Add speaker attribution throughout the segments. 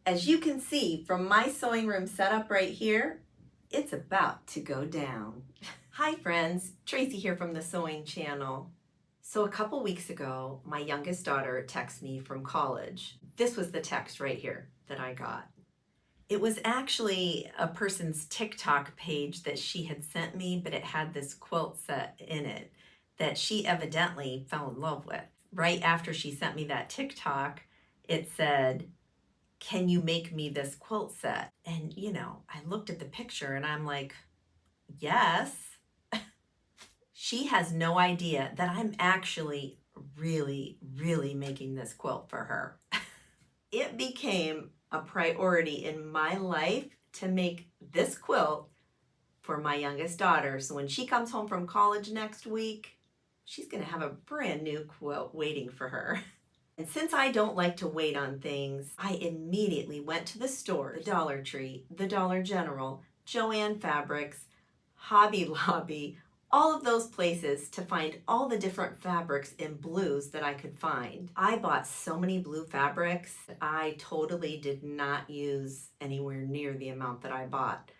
Speaker 1: As you can see from my sewing room setup right here, it's about to go down. Hi friends, Tracy here from the Sewing Channel. So a couple weeks ago, my youngest daughter texted me from college. This was the text right here that I got. It was actually a person's TikTok page that she had sent me, but it had this quilt set in it that she evidently fell in love with. Right after she sent me that TikTok, it said, "Can you make me this quilt set?" And you know, I looked at the picture and I'm like, yes. She has no idea that I'm actually really making this quilt for her. It became a priority in my life to make this quilt for my youngest daughter. So when she comes home from college next week, she's gonna have a brand new quilt waiting for her. And since I don't like to wait on things, I immediately went to the store, the Dollar Tree, the Dollar General, Joann Fabrics, Hobby Lobby, all of those places to find all the different fabrics in blues that I could find. I bought so many blue fabrics, I totally did not use anywhere near the amount that I bought.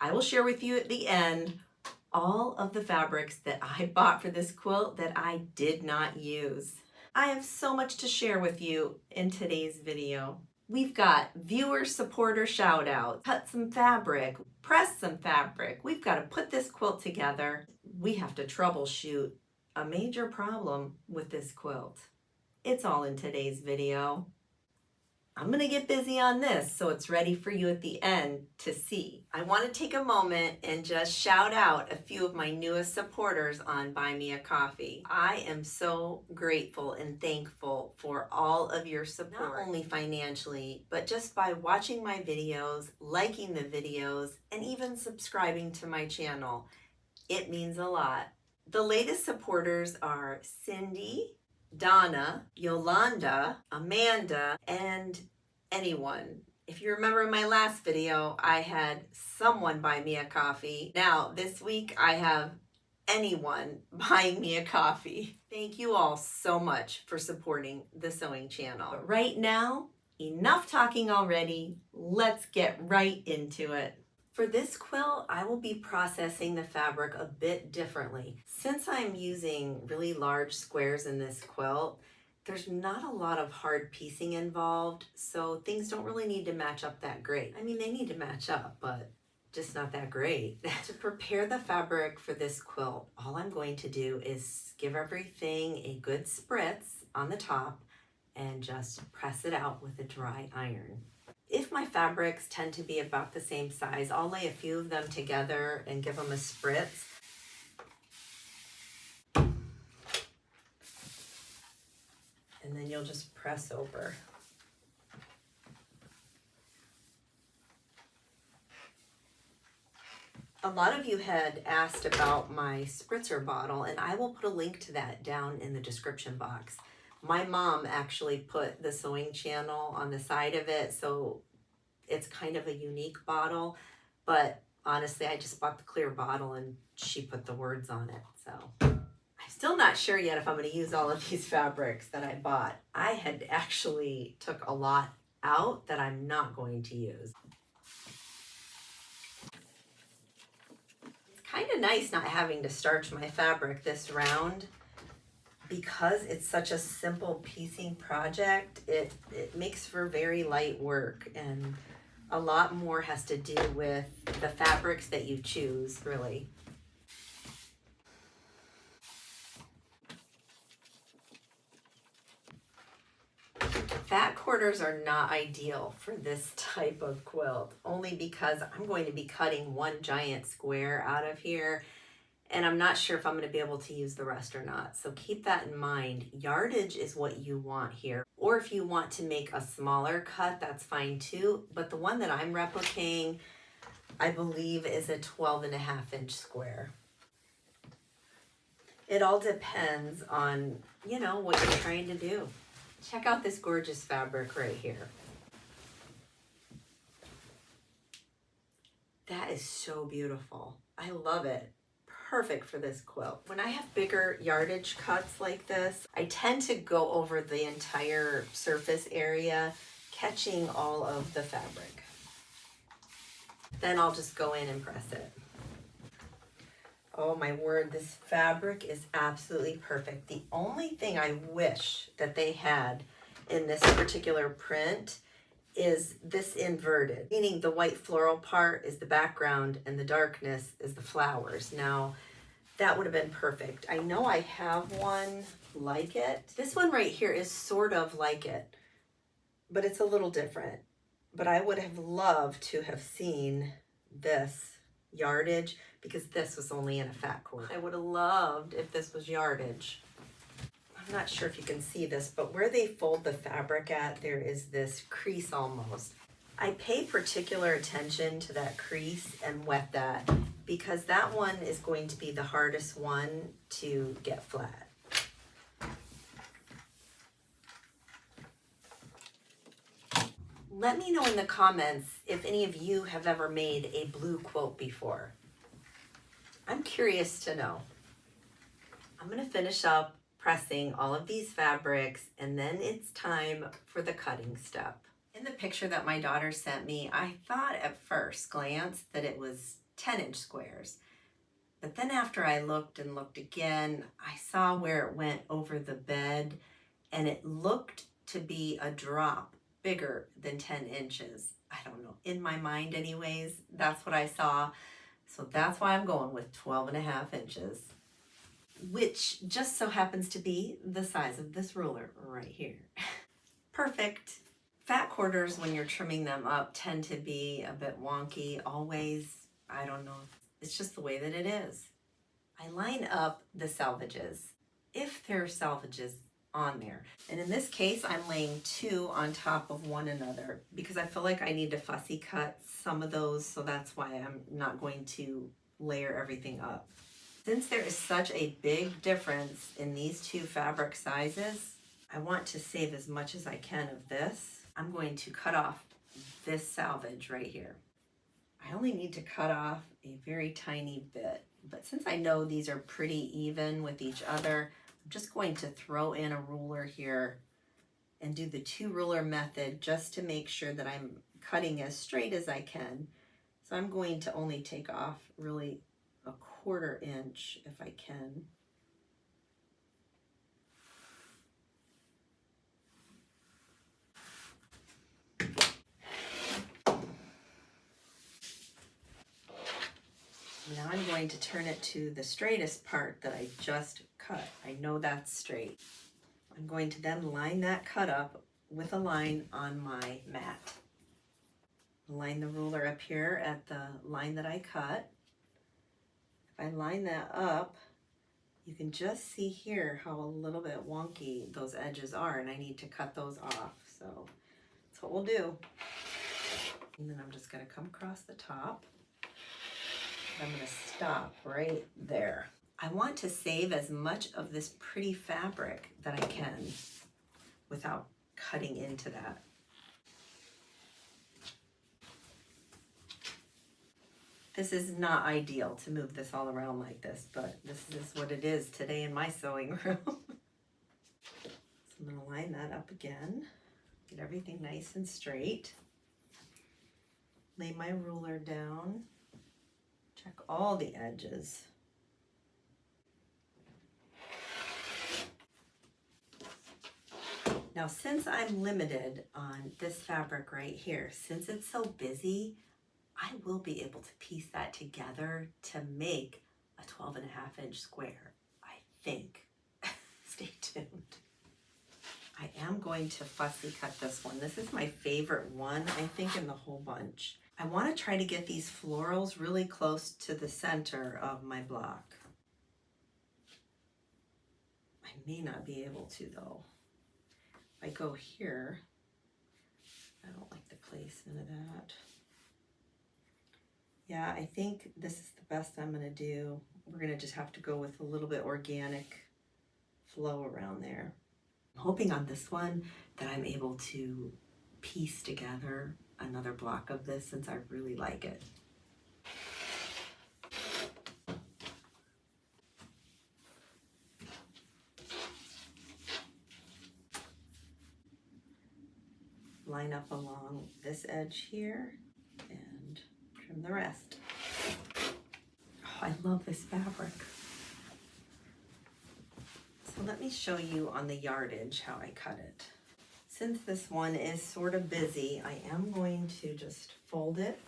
Speaker 1: I will share with you at the end all of the fabrics that I bought for this quilt that I did not use. I have so much to share with you in today's video. We've got viewer supporter shout out, cut some fabric, press some fabric. We've got to put this quilt together. We have to troubleshoot a major problem with this quilt. It's all in today's video. I'm gonna get busy on this so it's ready for you at the end to see. I want to take a moment and just shout out a few of my newest supporters on Buy Me a Coffee. I am so grateful and thankful for all of your support, not only financially, but just by watching my videos, liking the videos, and even subscribing to my channel. It means a lot. The latest supporters are Cindy, Donna, Yolanda, Amanda, and anyone. If you remember in my last video, I had someone buy me a coffee. Now, this week, I have anyone buying me a coffee. Thank you all so much for supporting the Sewing Channel. But right now, enough talking already. Let's get right into it. For this quilt, I will be processing the fabric a bit differently. Since I'm using really large squares in this quilt, there's not a lot of hard piecing involved, so things don't really need to match up that great. I mean, they need to match up, but just not that great. To prepare the fabric for this quilt, all I'm going to do is give everything a good spritz on the top and just press it out with a dry iron. If my fabrics tend to be about the same size, I'll lay a few of them together and give them a spritz. And then you'll just press over. A lot of you had asked about my spritzer bottle, and I will put a link to that down in the description box. My mom actually put the Sewing Channel on the side of it, so it's kind of a unique bottle, but honestly, I just bought the clear bottle and she put the words on it, so. I'm still not sure yet if I'm going to use all of these fabrics that I bought. I had actually took a lot out that I'm not going to use. It's kind of nice not having to starch my fabric this round. Because it's such a simple piecing project, it makes for very light work, and a lot more has to do with the fabrics that you choose, really. Fat quarters are not ideal for this type of quilt, only because I'm going to be cutting one giant square out of here, and I'm not sure if I'm going to be able to use the rest or not. So keep that in mind. Yardage is what you want here. Or if you want to make a smaller cut, that's fine too. But the one that I'm replicating, I believe, is a 12.5-inch square. It all depends on, you know, what you're trying to do. Check out this gorgeous fabric right here. That is so beautiful. I love it. Perfect for this quilt. When I have bigger yardage cuts like this, I tend to go over the entire surface area, catching all of the fabric. Then I'll just go in and press it. Oh my word, this fabric is absolutely perfect. The only thing I wish that they had in this particular print is this inverted, meaning the white floral part is the background and the darkness is the flowers. Now, that would have been perfect. I know I have one like it. This one right here is sort of like it, but it's a little different. But I would have loved to have seen this yardage because this was only in a fat quarter. I would have loved if this was yardage. I'm not sure if you can see this, but where they fold the fabric at, there is this crease almost. I pay particular attention to that crease and wet that because that one is going to be the hardest one to get flat. Let me know in the comments if any of you have ever made a blue quilt before. I'm curious to know. I'm going to finish up pressing all of these fabrics and then it's time for the cutting step. In the picture that my daughter sent me, I thought at first glance that it was 10-inch squares. But then after I looked and looked again, I saw where it went over the bed and it looked to be a drop bigger than 10 inches. I don't know, in my mind anyways, that's what I saw. So that's why I'm going with 12.5 inches, which just so happens to be the size of this ruler right here. Perfect. Fat quarters, when you're trimming them up, tend to be a bit wonky always. I don't know. It's just the way that it is. I line up the salvages, if there are salvages on there. And in this case, I'm laying 2 on top of one another because I feel like I need to fussy cut some of those, so that's why I'm not going to layer everything up. Since there is such a big difference in these 2 fabric sizes, I want to save as much as I can of this. I'm going to cut off this salvage right here. I only need to cut off a very tiny bit, but since I know these are pretty even with each other, I'm just going to throw in a ruler here and do the 2 ruler method just to make sure that I'm cutting as straight as I can. So I'm going to only take off really a 1/4 inch if I can. Now I'm going to turn it to the straightest part that I just cut. I know that's straight. I'm going to then line that cut up with a line on my mat. Line the ruler up here at the line that I cut. If I line that up, you can just see here how a little bit wonky those edges are, and I need to cut those off. So that's what we'll do. And then I'm just going to come across the top. I'm going to stop right there. I want to save as much of this pretty fabric that I can without cutting into that. This is not ideal to move this all around like this, but this is what it is today in my sewing room. So I'm going to line that up again, get everything nice and straight. Lay my ruler down. Check all the edges. Now, since I'm limited on this fabric right here, since it's so busy, I will be able to piece that together to make a 12.5-inch square, I think. Stay tuned. I am going to fussy cut this one. This is my favorite one, I think, in the whole bunch. I want to try to get these florals really close to the center of my block. I may not be able to though. If I go here, I don't like the placement of that. Yeah, I think this is the best I'm going to do. We're going to just have to go with a little bit organic flow around there. I'm hoping on this one that I'm able to piece together another block of this since I really like it. line up along this edge here and trim the rest. Oh, I love this fabric. So let me show you on the yardage how I cut it. Since this one is sort of busy, I am going to just fold it.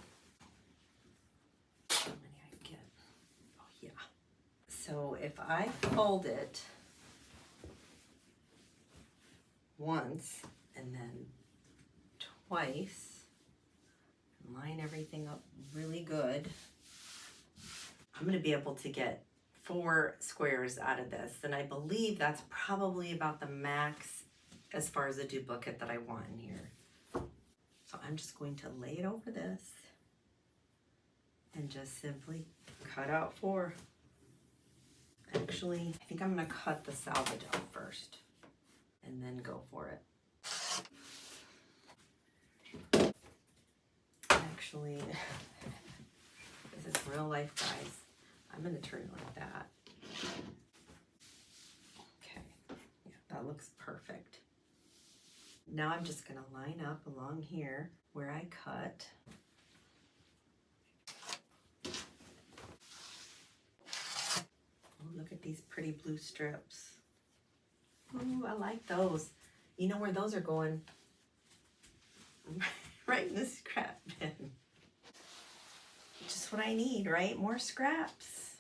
Speaker 1: How many I get? Oh yeah. So if I fold it once and then twice, line everything up really good, I'm going to be able to get 4 squares out of this, and I believe that's probably about the max as far as a duplicate that I want in here. So I'm just going to lay it over this and just simply cut out 4. Actually, I think I'm going to cut the salvage out first and then go for it. Actually, this is real life, guys. I'm going to turn it like that. Okay, yeah, that looks perfect. Now I'm just going to line up along here where I cut. Oh, look at these pretty blue strips. Ooh, I like those. You know where those are going? Right in the scrap bin. Just what I need, right? More scraps.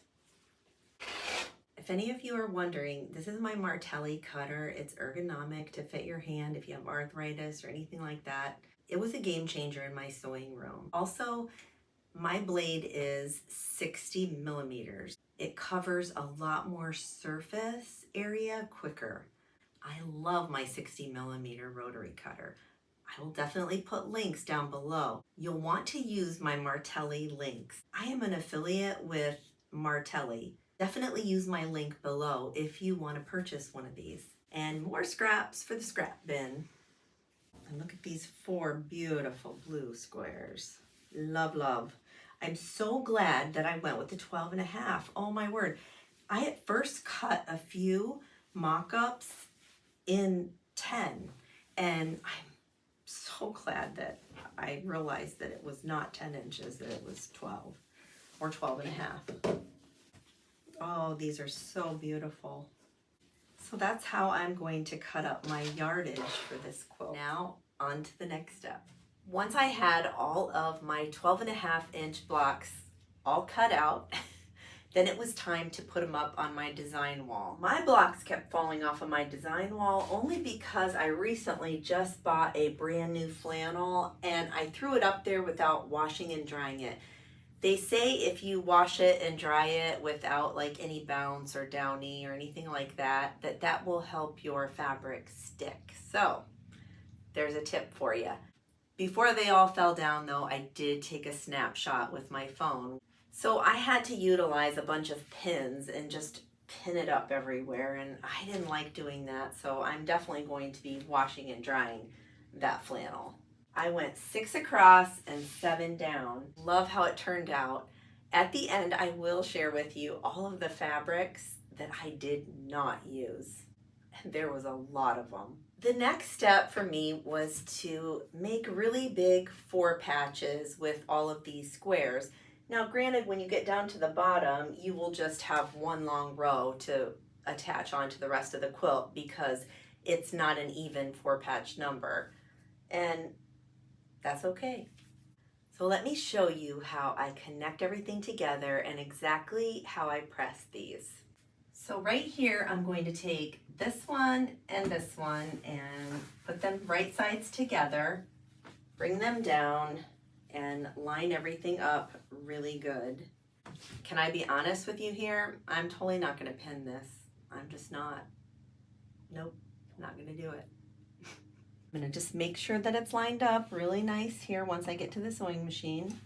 Speaker 1: If any of you are wondering, this is my Martelli cutter. It's ergonomic to fit your hand if you have arthritis or anything like that. It was a game changer in my sewing room. Also, my blade is 60 millimeters. It covers a lot more surface area quicker. I love my 60 millimeter rotary cutter. I will definitely put links down below. You'll want to use my Martelli links. I am an affiliate with Martelli. Definitely use my link below if you want to purchase one of these. And more scraps for the scrap bin. And look at these 4 beautiful blue squares. Love, love. I'm so glad that I went with the 12.5. Oh my word. I at first cut a few mock-ups in 10, and I'm so glad that I realized that it was not 10 inches, that it was 12 or 12.5. Oh, these are so beautiful. So that's how I'm going to cut up my yardage for this quilt. Now on to the next step. Once I had all of my 12.5-inch blocks all cut out, then it was time to put them up on my design wall. My blocks kept falling off of my design wall only because I recently just bought a brand new flannel and I threw it up there without washing and drying it. They say if you wash it and dry it without like any bounce or downy or anything like that, that will help your fabric stick. So there's a tip for you. Before they all fell down though, I did take a snapshot with my phone. So I had to utilize a bunch of pins and just pin it up everywhere, and I didn't like doing that, so I'm definitely going to be washing and drying that flannel. I went 6 across and 7 down. Love how it turned out. At the end, I will share with you all of the fabrics that I did not use. There was a lot of them. The next step for me was to make really big 4 patches with all of these squares. Now, granted, when you get down to the bottom, you will just have one long row to attach onto the rest of the quilt because it's not an even 4-patch number. And that's okay. So let me show you how I connect everything together and exactly how I press these. So right here, I'm going to take this one and put them right sides together, bring them down, and line everything up really good. Can I be honest with you here? I'm totally not going to pin this. I'm just not. Nope, not going to do it. I'm going to just make sure that it's lined up really nice here once I get to the sewing machine.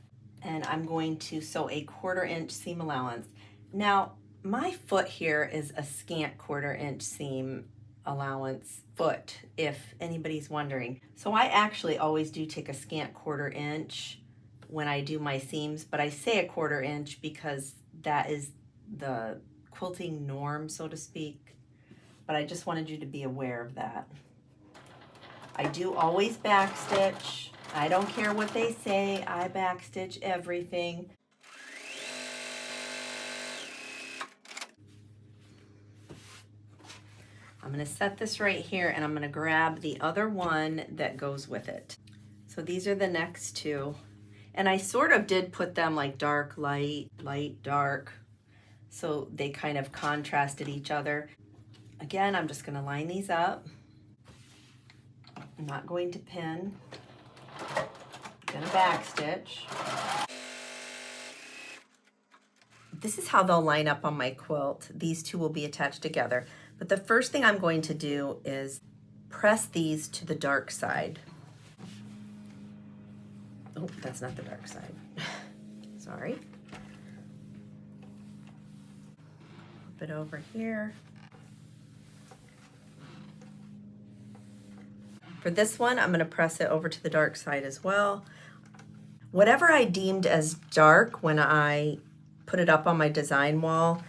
Speaker 1: And I'm going to sew a 1/4 inch seam allowance. Now, my foot here is a scant 1/4 inch seam allowance foot, if anybody's wondering. So I actually always do take a scant 1/4 inch when I do my seams, but I say a 1/4 inch because that is the quilting norm, so to speak. But I just wanted you to be aware of that. I do always backstitch. I don't care what they say, I backstitch everything. I'm gonna set this right here and I'm gonna grab the other one that goes with it. So these are the next two. And I sort of did put them like dark, light, light, dark. So they kind of contrasted each other. Again, I'm just gonna line these up. I'm not going to pin. I'm gonna backstitch. This is how they'll line up on my quilt. These two will be attached together. But the first thing I'm going to do is press these to the dark side. Oh, that's not the dark side. Sorry. Flip it over here. For this one, I'm gonna press it over to the dark side as well. Whatever I deemed as dark when I put it up on my design wall,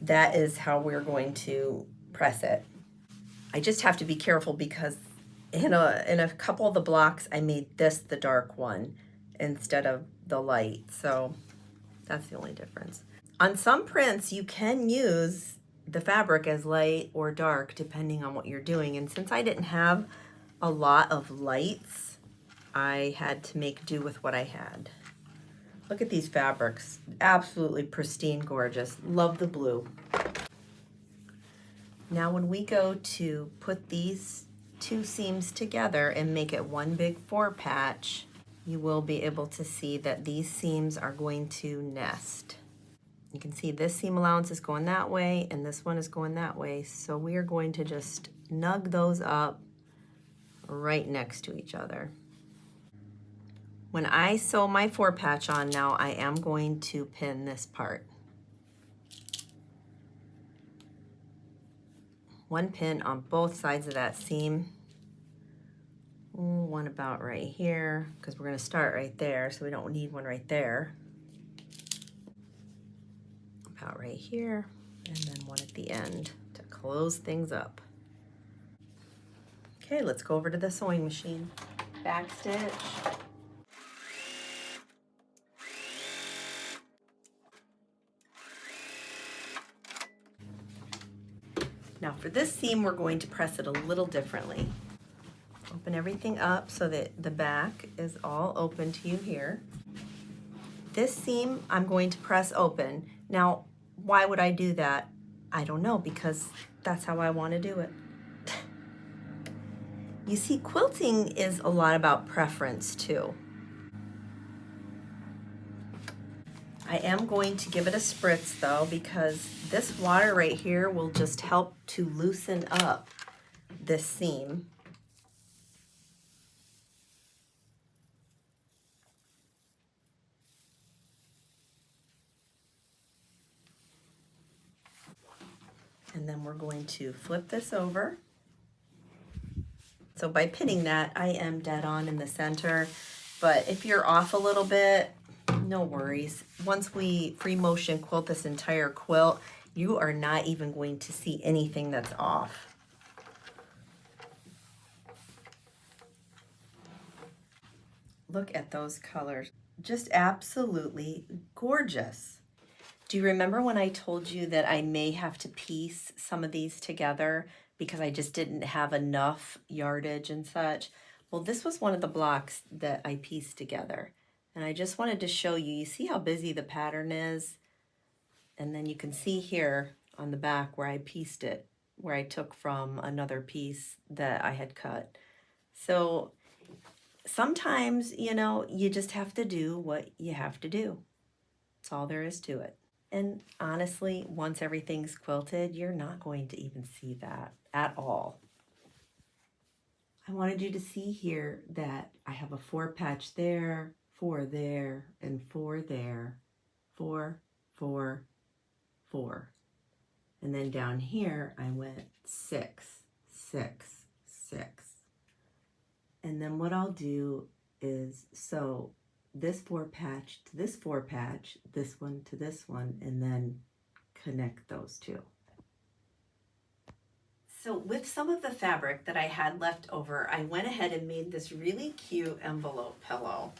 Speaker 1: that is how we're going to press it. I just have to be careful because in a couple of the blocks, I made this the dark one instead of the light. So that's the only difference. On some prints, you can use the fabric as light or dark depending on what you're doing. And since I didn't have a lot of lights, I had to make do with what I had. Look at these fabrics, absolutely pristine, gorgeous. Love the blue. Now when we go to put these two seams together and make it one big 4-patch, you will be able to see that these seams are going to nest. You can see this seam allowance is going that way and this one is going that way. So we are going to just snug those up right next to each other. When I sew my 4-patch on now, I am going to pin this part. One pin on both sides of that seam. One about right here, because we're gonna start right there, so we don't need one right there. About right here, and then one at the end to close things up. Okay, let's go over to the sewing machine. Backstitch. Now for this seam, we're going to press it a little differently. Open everything up so that the back is all open to you here. This seam, I'm going to press open. Now, why would I do that? I don't know, because that's how I want to do it. You see, quilting is a lot about preference too. I am going to give it a spritz though, because this water right here will just help to loosen up this seam. And then we're going to flip this over. So by pinning that, I am dead on in the center, but if you're off a little bit, no worries. Once we free motion quilt this entire quilt, you are not even going to see anything that's off. Look at those colors, just absolutely gorgeous. Do you remember when I told you that I may have to piece some of these together because I just didn't have enough yardage and such? Well, this was one of the blocks that I pieced together. And I just wanted to show you, you see how busy the pattern is? And then you can see here on the back where I pieced it, where I took from another piece that I had cut. So sometimes, you know, you just have to do what you have to do. That's all there is to it. And honestly, once everything's quilted, you're not going to even see that at all. I wanted you to see here that I have a 4-patch there, 4 there, and 4 there, 4, 4, 4. And then down here, I went 6, 6, 6. And then what I'll do is sew this 4-patch to this 4-patch, this one to this one, and then connect those two. So with some of the fabric that I had left over, I went ahead and made this really cute envelope pillow.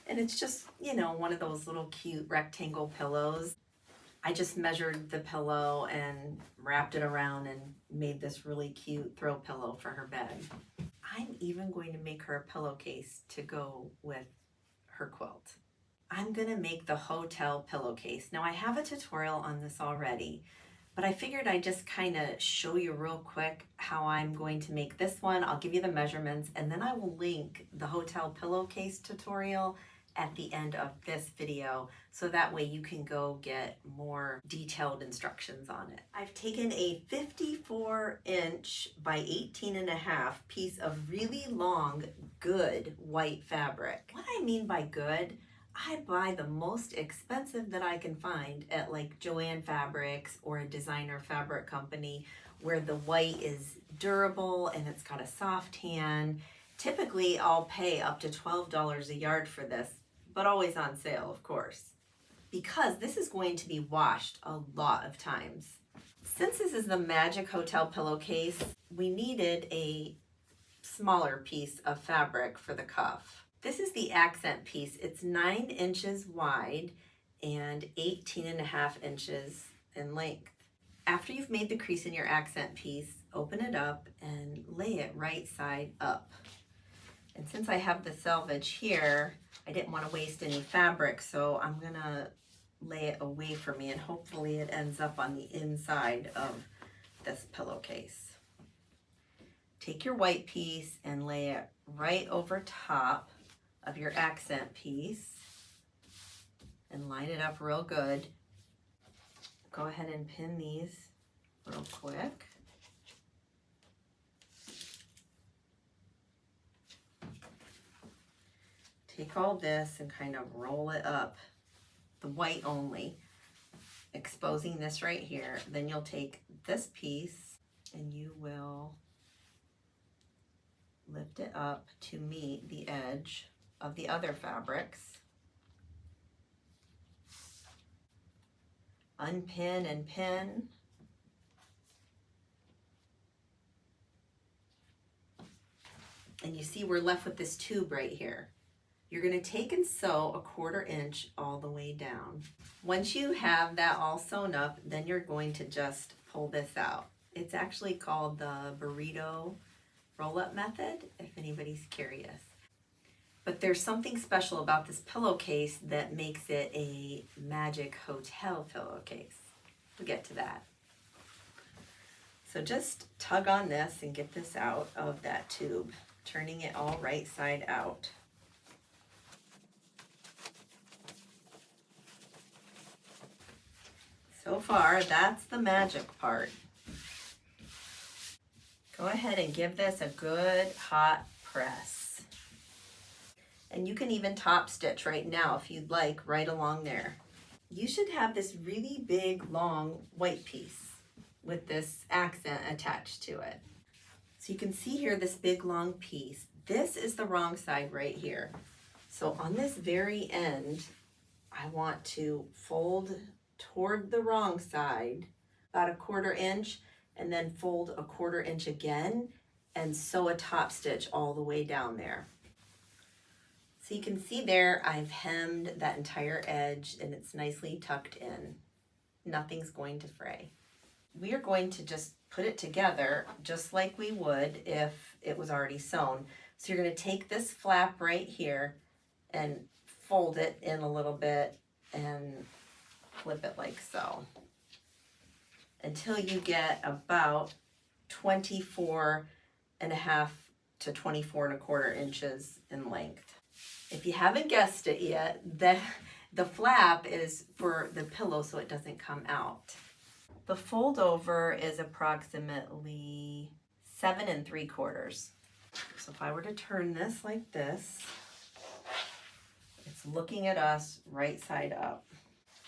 Speaker 1: And it's just, you know, one of those little cute rectangle pillows. I just measured the pillow and wrapped it around and made this really cute throw pillow for her bed. I'm even going to make her a pillowcase to go with her quilt. I'm gonna make the hotel pillowcase. Now I have a tutorial on this already, but I figured I'd just kind of show you real quick how I'm going to make this one. I'll give you the measurements and then I will link the hotel pillowcase tutorial at the end of this video, so that way you can go get more detailed instructions on it. I've taken a 54" by 18.5" piece of really long, good white fabric. What I mean by good, I buy the most expensive that I can find at like Joann Fabrics or a designer fabric company where the white is durable and it's got a soft tan. Typically, I'll pay up to $12 a yard for this, but always on sale, of course, because this is going to be washed a lot of times. Since this is the Magic Hotel pillowcase, we needed a smaller piece of fabric for the cuff. This is the accent piece. It's 9 inches wide and 18.5 inches in length. After you've made the crease in your accent piece, open it up and lay it right side up. And since I have the selvage here, I didn't want to waste any fabric, so I'm gonna lay it away from me and hopefully it ends up on the inside of this pillowcase. Take your white piece and lay it right over top of your accent piece and line it up real good. Go ahead and pin these real quick. Take all this and kind of roll it up, the white only, exposing this right here. Then you'll take this piece and you will lift it up to meet the edge of the other fabrics. Unpin and pin. And you see we're left with this tube right here. You're going to take and sew a 1/4 inch all the way down. Once you have that all sewn up, then you're going to just pull this out. It's actually called the burrito roll-up method, if anybody's curious. But there's something special about this pillowcase that makes it a Magic Hotel pillowcase. We'll get to that. So just tug on this and get this out of that tube, turning it all right side out. So far, that's the magic part. Go ahead and give this a good hot press. And you can even top stitch right now if you'd like, right along there. You should have this really big, long white piece with this accent attached to it. So you can see here this big, long piece. This is the wrong side right here. So on this very end, I want to fold toward the wrong side, about a 1/4 inch, and then fold a 1/4 inch again and sew a top stitch all the way down there. So you can see there I've hemmed that entire edge and it's nicely tucked in. Nothing's going to fray. We are going to just put it together just like we would if it was already sewn. So you're going to take this flap right here and fold it in a little bit and flip it like so until you get about 24.5 to 24.25 inches in length. If you haven't guessed it yet, the flap is for the pillow so it doesn't come out. The fold over is approximately 7 3/4. So if I were to turn this like this, it's looking at us right side up.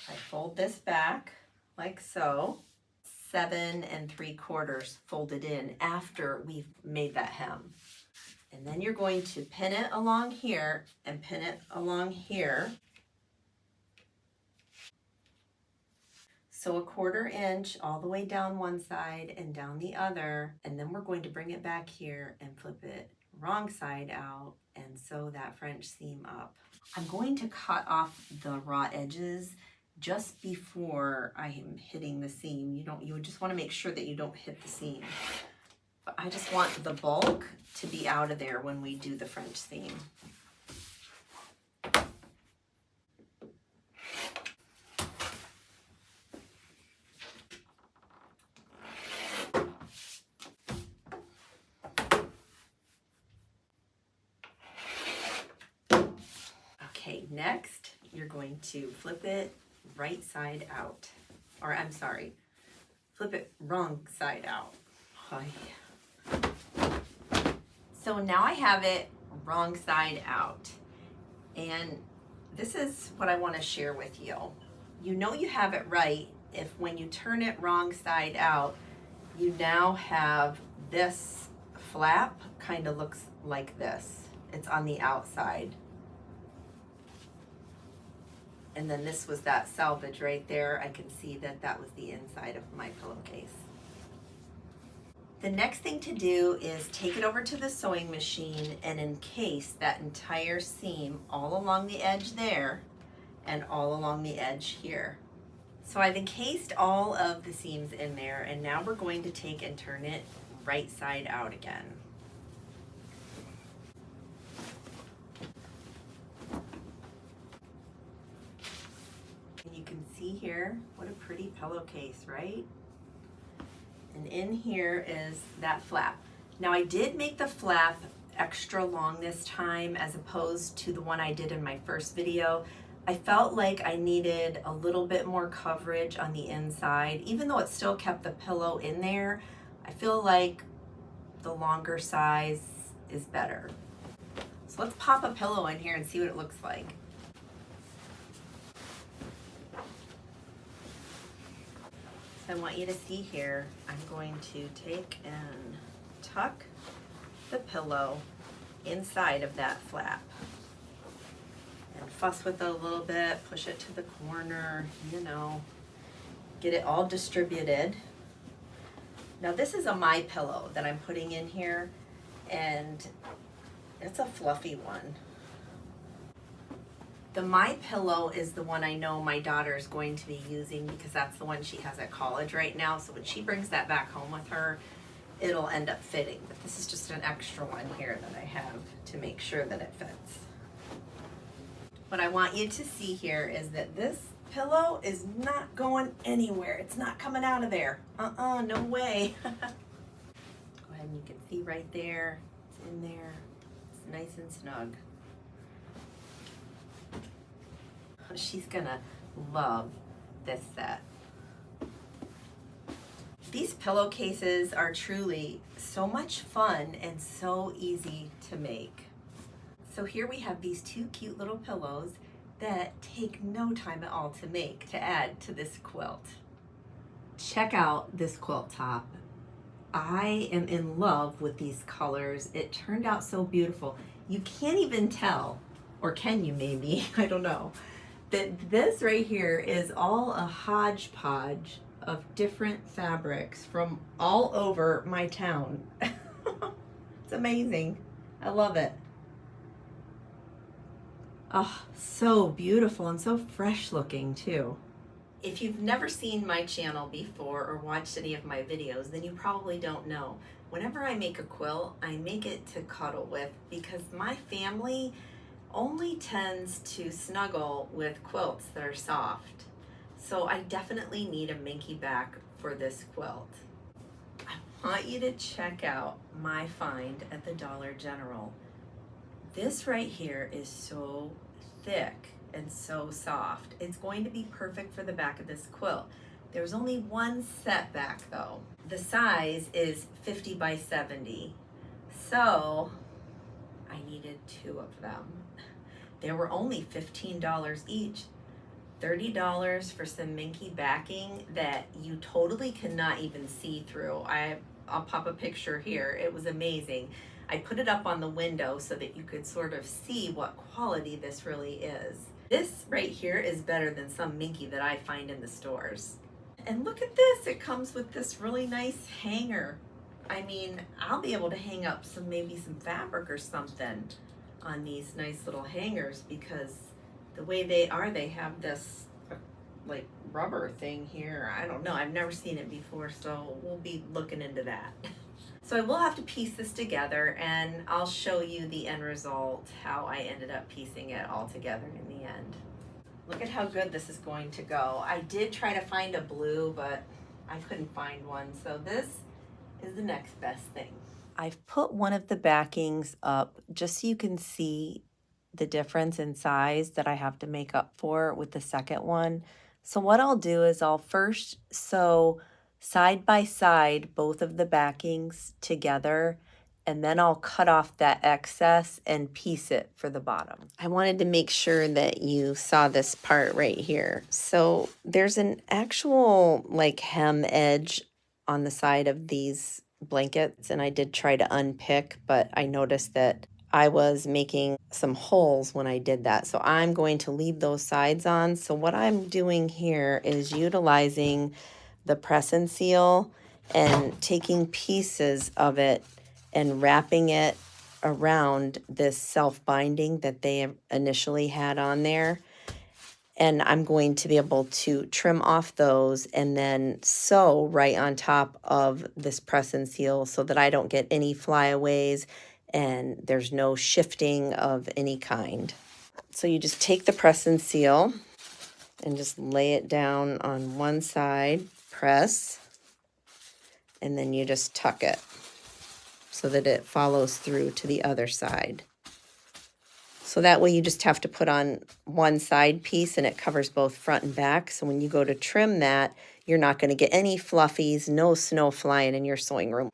Speaker 1: I fold this back like so, 7 3/4 folded in after we've made that hem. And then you're going to pin it along here and pin it along here. So a 1/4 inch all the way down one side and down the other, and then we're going to bring it back here and flip it wrong side out and sew that French seam up. I'm going to cut off the raw edges just before I am hitting the seam. You would just want to make sure that you don't hit the seam. But I just want the bulk to be out of there when we do the French seam. Okay, next you're going to flip it right side out. Or I'm sorry, flip it wrong side out. So now I have it wrong side out. And this is what I want to share with you. You know you have it right if when you turn it wrong side out, you now have this flap kind of looks like this. It's on the outside. And then this was that selvage right there. I can see that that was the inside of my pillowcase. The next thing to do is take it over to the sewing machine and encase that entire seam all along the edge there and all along the edge here. So I've encased all of the seams in there, and now we're going to take and turn it right side out again. And you can see here, what a pretty pillowcase, right? And in here is that flap. Now I did make the flap extra long this time as opposed to the one I did in my first video. I felt like I needed a little bit more coverage on the inside. Even though it still kept the pillow in there, I feel like the longer size is better. So let's pop a pillow in here and see what it looks like. I want you to see here, I'm going to take and tuck the pillow inside of that flap and fuss with it a little bit, push it to the corner, you know, get it all distributed. Now this is a My Pillow that I'm putting in here, and it's a fluffy one. The My Pillow is the one I know my daughter is going to be using because that's the one she has at college right now. So when she brings that back home with her, it'll end up fitting. But this is just an extra one here that I have to make sure that it fits. What I want you to see here is that this pillow is not going anywhere. It's not coming out of there. No way. Go ahead and you can see right there. It's in there. It's nice and snug. She's gonna love this set. These pillowcases are truly so much fun and so easy to make. So here we have these two cute little pillows that take no time at all to make, to add to this quilt. Check out this quilt top. I am in love with these colors. It turned out so beautiful. You can't even tell, or can you maybe, I don't know, that this right here is all a hodgepodge of different fabrics from all over my town. It's amazing. I love it. Oh, so beautiful and so fresh looking too. If you've never seen my channel before or watched any of my videos, then you probably don't know. Whenever I make a quilt, I make it to cuddle with because my family only tends to snuggle with quilts that are soft. So I definitely need a Minky back for this quilt. I want you to check out my find at the Dollar General. This right here is so thick and so soft. It's going to be perfect for the back of this quilt. There's only one setback though. The size is 50 by 70. So I needed 2 of them. They were only $15 each. $30 for some Minky backing that you totally cannot even see through. I'll pop a picture here. It was amazing. I put it up on the window so that you could sort of see what quality this really is. This right here is better than some Minky that I find in the stores. And look at this, it comes with this really nice hanger. I mean, I'll be able to hang up maybe some fabric or something on these nice little hangers, because the way they are, they have this like rubber thing here. I don't know, I've never seen it before, so we'll be looking into that. So I will have to piece this together, and I'll show you the end result, how I ended up piecing it all together in the end. Look at how good this is going to go. I did try to find a blue, but I couldn't find one, so this is the next best thing. I've put one of the backings up just so you can see the difference in size that I have to make up for with the second one. So what I'll do is I'll first sew side by side both of the backings together, and then I'll cut off that excess and piece it for the bottom. I wanted to make sure that you saw this part right here. So there's an actual like hem edge on the side of these blankets, and I did try to unpick, but I noticed that I was making some holes when I did that. So I'm going to leave those sides on. So what I'm doing here is utilizing the press and seal and taking pieces of it and wrapping it around this self-binding that they initially had on there. And I'm going to be able to trim off those and then sew right on top of this press and seal so that I don't get any flyaways and there's no shifting of any kind. So you just take the press and seal and just lay it down on one side, press, and then you just tuck it so that it follows through to the other side. So that way you just have to put on one side piece and it covers both front and back. So when you go to trim that, you're not going to get any fluffies, no snow flying in your sewing room.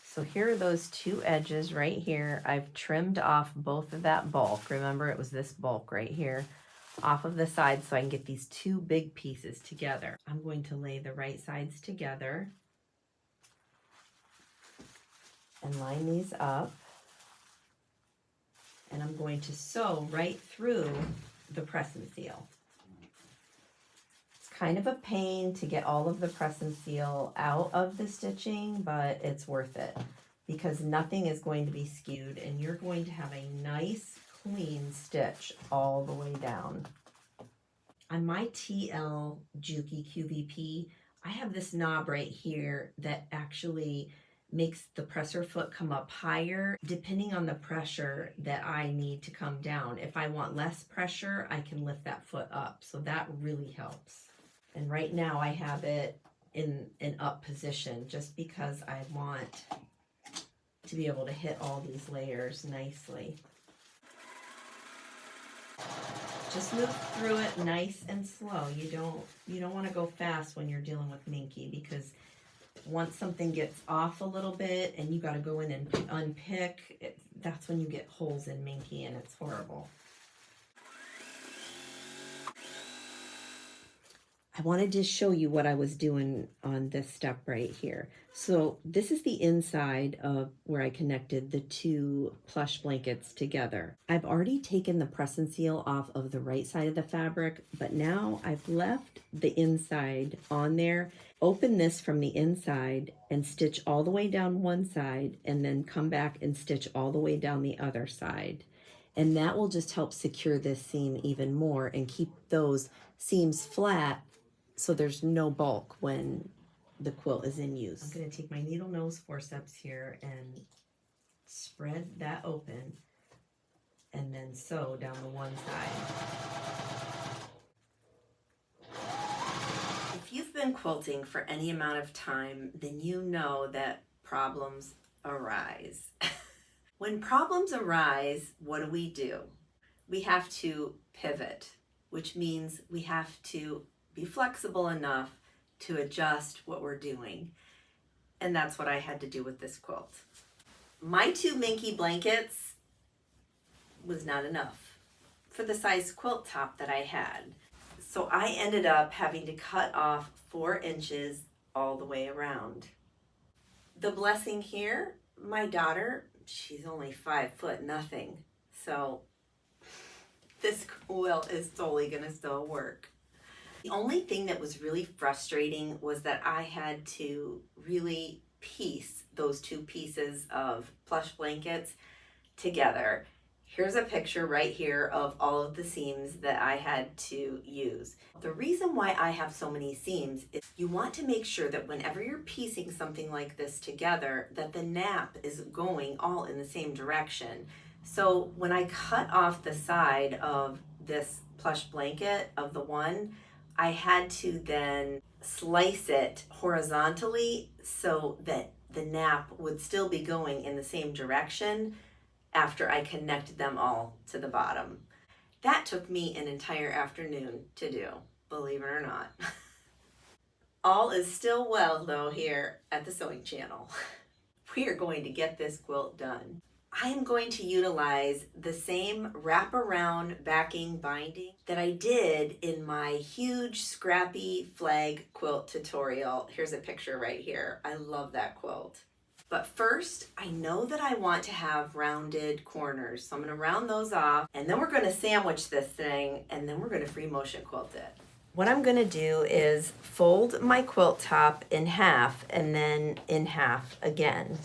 Speaker 1: So here are those two edges right here. I've trimmed off both of that bulk. Remember, it was this bulk right here off of the side so I can get these two big pieces together. I'm going to lay the right sides together and line these up. And I'm going to sew right through the press and seal. It's kind of a pain to get all of the press and seal out of the stitching, but it's worth it because nothing is going to be skewed and you're going to have a nice clean stitch all the way down. On my TL Juki QVP, I have this knob right here that actually makes the presser foot come up higher depending on the pressure that I need to come down. If I want less pressure, I can lift that foot up. So that really helps. And right now I have it in an up position just because I want to be able to hit all these layers nicely. Just move through it nice and slow. You don't want to go fast when you're dealing with Minky, because once something gets off a little bit and you got to go in and unpick, that's when you get holes in Minky and it's horrible. I wanted to show you what I was doing on this step right here. So this is the inside of where I connected the two plush blankets together. I've already taken the press and seal off of the right side of the fabric, but now I've left the inside on there. Open this from the inside and stitch all the way down one side and then come back and stitch all the way down the other side. And that will just help secure this seam even more and keep those seams flat so there's no bulk when the quilt is in use. I'm going to take my needle nose forceps here and spread that open and then sew down the one side. If you've been quilting for any amount of time, then you know that problems arise. When problems arise, what do? We have to pivot, which means we have to be flexible enough to adjust what we're doing. And that's what I had to do with this quilt. My two Minky blankets was not enough for the size quilt top that I had. So I ended up having to cut off 4 inches all the way around. The blessing here, my daughter, she's only 5 foot nothing. So this quilt is totally gonna still work. The only thing that was really frustrating was that I had to really piece those two pieces of plush blankets together. Here's a picture right here of all of the seams that I had to use. The reason why I have so many seams is you want to make sure that whenever you're piecing something like this together, that the nap is going all in the same direction. So when I cut off the side of this plush blanket of the one, I had to then slice it horizontally so that the nap would still be going in the same direction after I connected them all to the bottom. That took me an entire afternoon to do, believe it or not. All is still well though here at the Sewing Channel. We are going to get this quilt done. I am going to utilize the same wraparound backing binding that I did in my huge scrappy flag quilt tutorial. Here's a picture right here. I love that quilt. But first, I know that I want to have rounded corners. So I'm going to round those off, and then we're going to sandwich this thing, and then we're going to free motion quilt it. What I'm going to do is fold my quilt top in half and then in half again.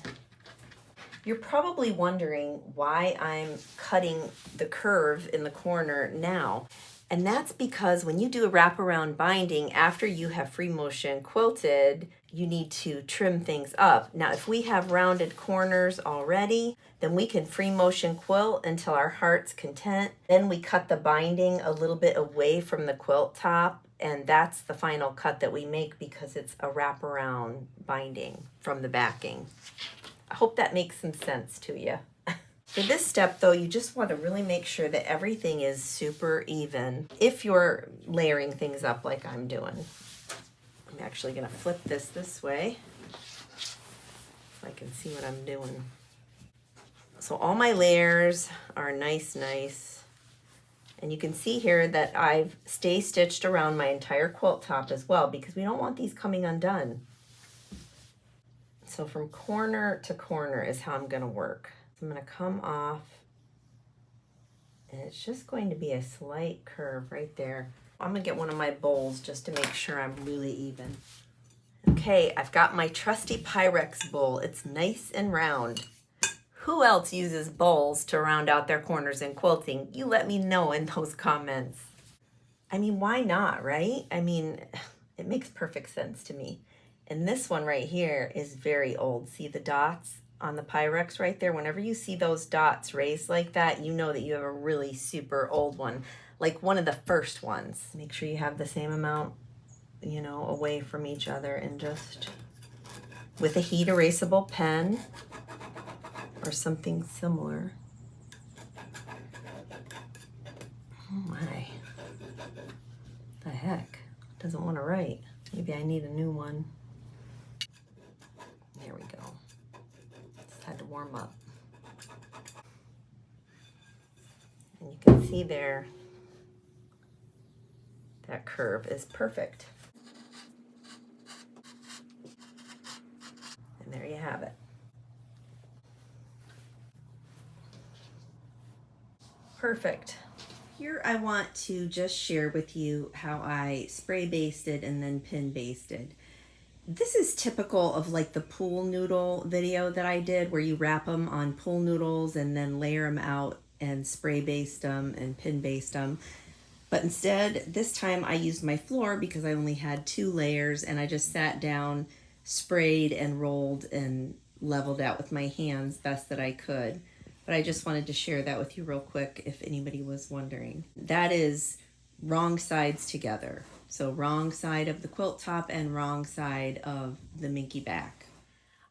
Speaker 1: You're probably wondering why I'm cutting the curve in the corner now. And that's because when you do a wraparound binding, after you have free motion quilted, you need to trim things up. Now, if we have rounded corners already, then we can free motion quilt until our heart's content. Then we cut the binding a little bit away from the quilt top, and that's the final cut that we make because it's a wraparound binding from the backing. I hope that makes some sense to you. For this step though, you just want to really make sure that everything is super even if you're layering things up like I'm doing. I'm actually going to flip this way so I can see what I'm doing. So all my layers are nice. And you can see here that I've stay stitched around my entire quilt top as well because we don't want these coming undone. So from corner to corner is how I'm going to work. I'm going to come off, and it's just going to be a slight curve right there. I'm going to get one of my bowls just to make sure I'm really even. Okay, I've got my trusty Pyrex bowl. It's nice and round. Who else uses bowls to round out their corners in quilting? You let me know in those comments. I mean, why not, right? I mean, it makes perfect sense to me. And this one right here is very old. See the dots on the Pyrex right there? Whenever you see those dots raised like that, you know that you have a really super old one, like one of the first ones. Make sure you have the same amount, you know, away from each other, and just with a heat erasable pen or something similar. Oh my, the heck, it doesn't want to write. Maybe I need a new one. There we go. Just had to warm up. And you can see there, that curve is perfect. And there you have it. Perfect. Here I want to just share with you how I spray basted and then pin basted. This is typical of like the pool noodle video that I did, where you wrap them on pool noodles and then layer them out and spray baste them and pin baste them. But instead, this time I used my floor because I only had 2 layers, and I just sat down, sprayed and rolled and leveled out with my hands best that I could. But I just wanted to share that with you real quick if anybody was wondering. That is wrong sides together. So wrong side of the quilt top and wrong side of the Minky back.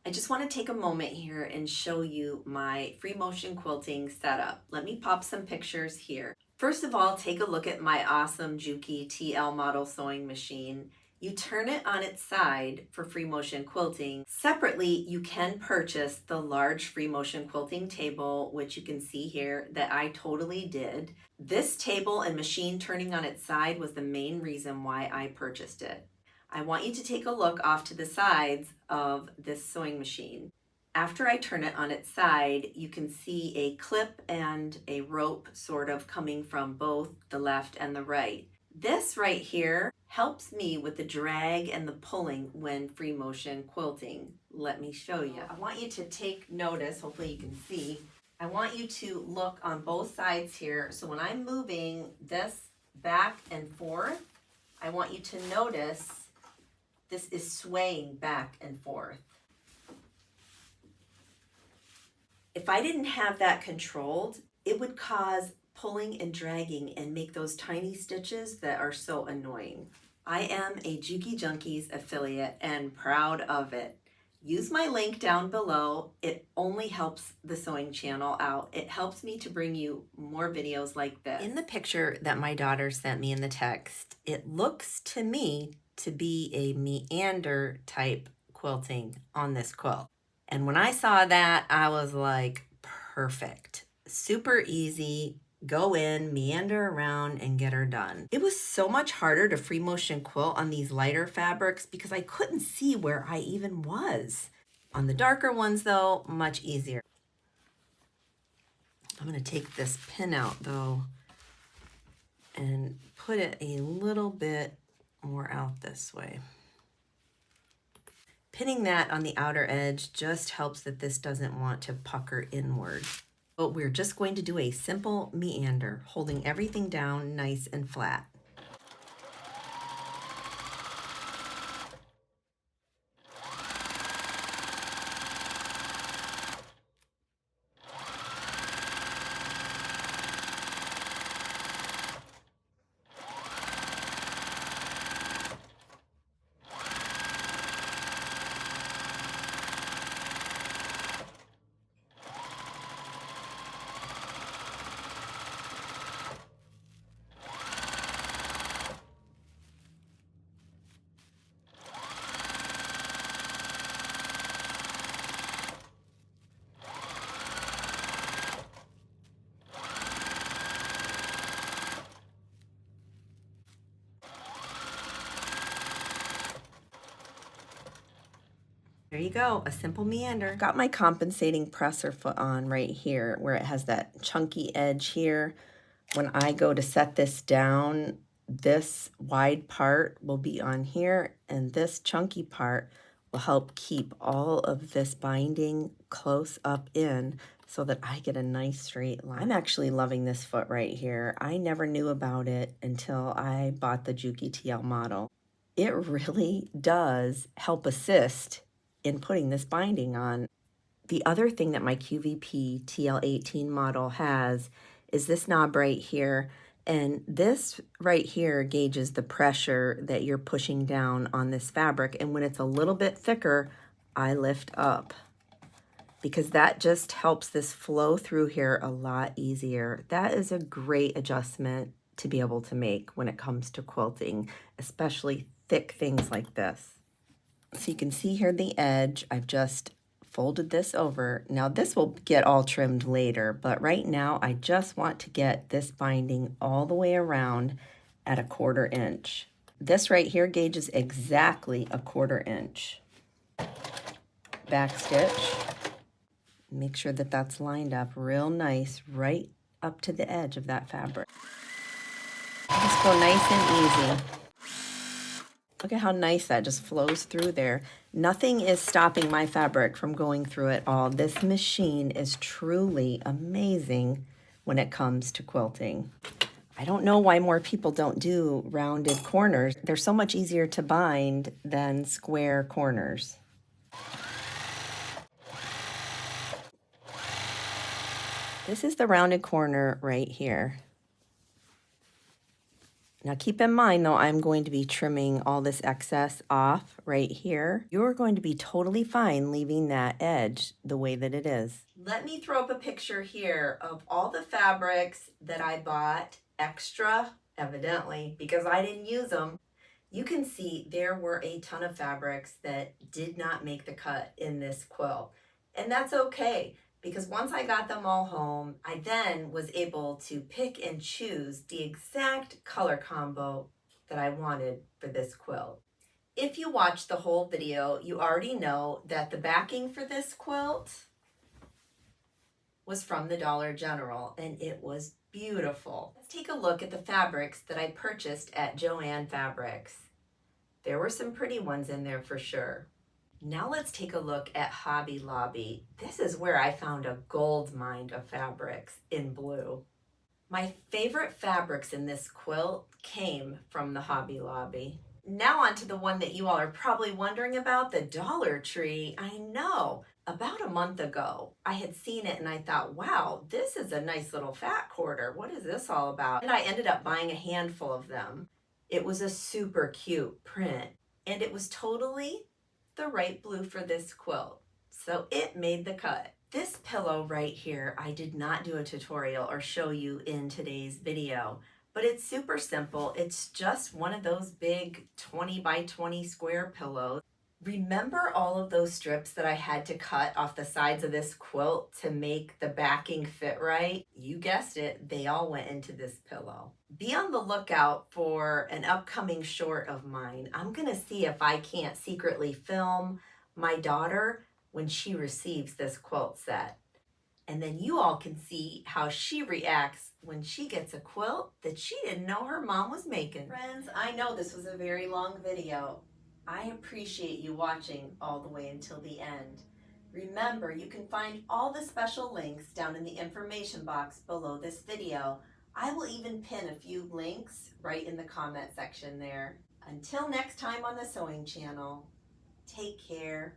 Speaker 1: I just want to take a moment here and show you my free motion quilting setup. Let me pop some pictures here. First of all, take a look at my awesome Juki TL model sewing machine. You turn it on its side for free motion quilting. Separately, you can purchase the large free motion quilting table, which you can see here that I totally did. This table and machine turning on its side was the main reason why I purchased it. I want you to take a look off to the sides of this sewing machine. After I turn it on its side, you can see a clip and a rope sort of coming from both the left and the right. This right here helps me with the drag and the pulling when free motion quilting. Let me show you. I want you to take notice, hopefully you can see. I want you to look on both sides here. So when I'm moving this back and forth, I want you to notice this is swaying back and forth. If I didn't have that controlled, it would cause pulling and dragging and make those tiny stitches that are so annoying. I am a Juki Junkies affiliate and proud of it. Use my link down below. It only helps the sewing channel out. It helps me to bring you more videos like this. In the picture that my daughter sent me in the text, it looks to me to be a meander type quilting on this quilt. And when I saw that, I was like, perfect. Super easy. Go in, meander around, and get her done. It was so much harder to free motion quilt on these lighter fabrics because I couldn't see where I even was. On the darker ones though, much easier. I'm gonna take this pin out though and put it a little bit more out this way. Pinning that on the outer edge just helps that this doesn't want to pucker inward. But we're just going to do a simple meander, holding everything down nice and flat. There you go, a simple meander. Got my compensating presser foot on right here where it has that chunky edge here. When I go to set this down, this wide part will be on here and this chunky part will help keep all of this binding close up in so that I get a nice straight line. I'm actually loving this foot right here. I never knew about it until I bought the Juki TL model. It really does help assist in putting this binding on. The other thing that my QVP TL18 model has is this knob right here, and this right here gauges the pressure that you're pushing down on this fabric, and when it's a little bit thicker, I lift up because that just helps this flow through here a lot easier. That is a great adjustment to be able to make when it comes to quilting, especially thick things like this. So you can see here the edge, I've just folded this over. Now this will get all trimmed later, but right now I just want to get this binding all the way around at 1/4 inch. This right here gauges exactly 1/4 inch. Back stitch. Make sure that that's lined up real nice right up to the edge of that fabric. Just go nice and easy. Look at how nice that just flows through there. Nothing is stopping my fabric from going through it all. This machine is truly amazing when it comes to quilting. I don't know why more people don't do rounded corners. They're so much easier to bind than square corners. This is the rounded corner right here. Now keep in mind though, I'm going to be trimming all this excess off right here. You're going to be totally fine leaving that edge the way that it is. Let me throw up a picture here of all the fabrics that I bought extra, evidently, because I didn't use them. You can see there were a ton of fabrics that did not make the cut in this quilt. And that's okay, because once I got them all home, I then was able to pick and choose the exact color combo that I wanted for this quilt. If you watched the whole video, you already know that the backing for this quilt was from the Dollar General, and it was beautiful. Let's take a look at the fabrics that I purchased at Joann Fabrics. There were some pretty ones in there for sure. Now let's take a look at Hobby Lobby. This is where I found a gold mine of fabrics in blue. My favorite fabrics in this quilt came from the Hobby Lobby. Now on to the one that you all are probably wondering about, the Dollar Tree. I know, about a month ago, I had seen it and I thought, wow, this is a nice little fat quarter. What is this all about? And I ended up buying a handful of them. It was a super cute print and it was totally the right blue for this quilt. So it made the cut. This pillow right here, I did not do a tutorial or show you in today's video, but it's super simple. It's just one of those big 20 by 20 square pillows. Remember all of those strips that I had to cut off the sides of this quilt to make the backing fit right? You guessed it, they all went into this pillow. Be on the lookout for an upcoming short of mine. I'm gonna see if I can't secretly film my daughter when she receives this quilt set. And then you all can see how she reacts when she gets a quilt that she didn't know her mom was making. Friends, I know this was a very long video. I appreciate you watching all the way until the end. Remember, you can find all the special links down in the information box below this video. I will even pin a few links right in the comment section there. Until next time on the Sewing Channel, take care.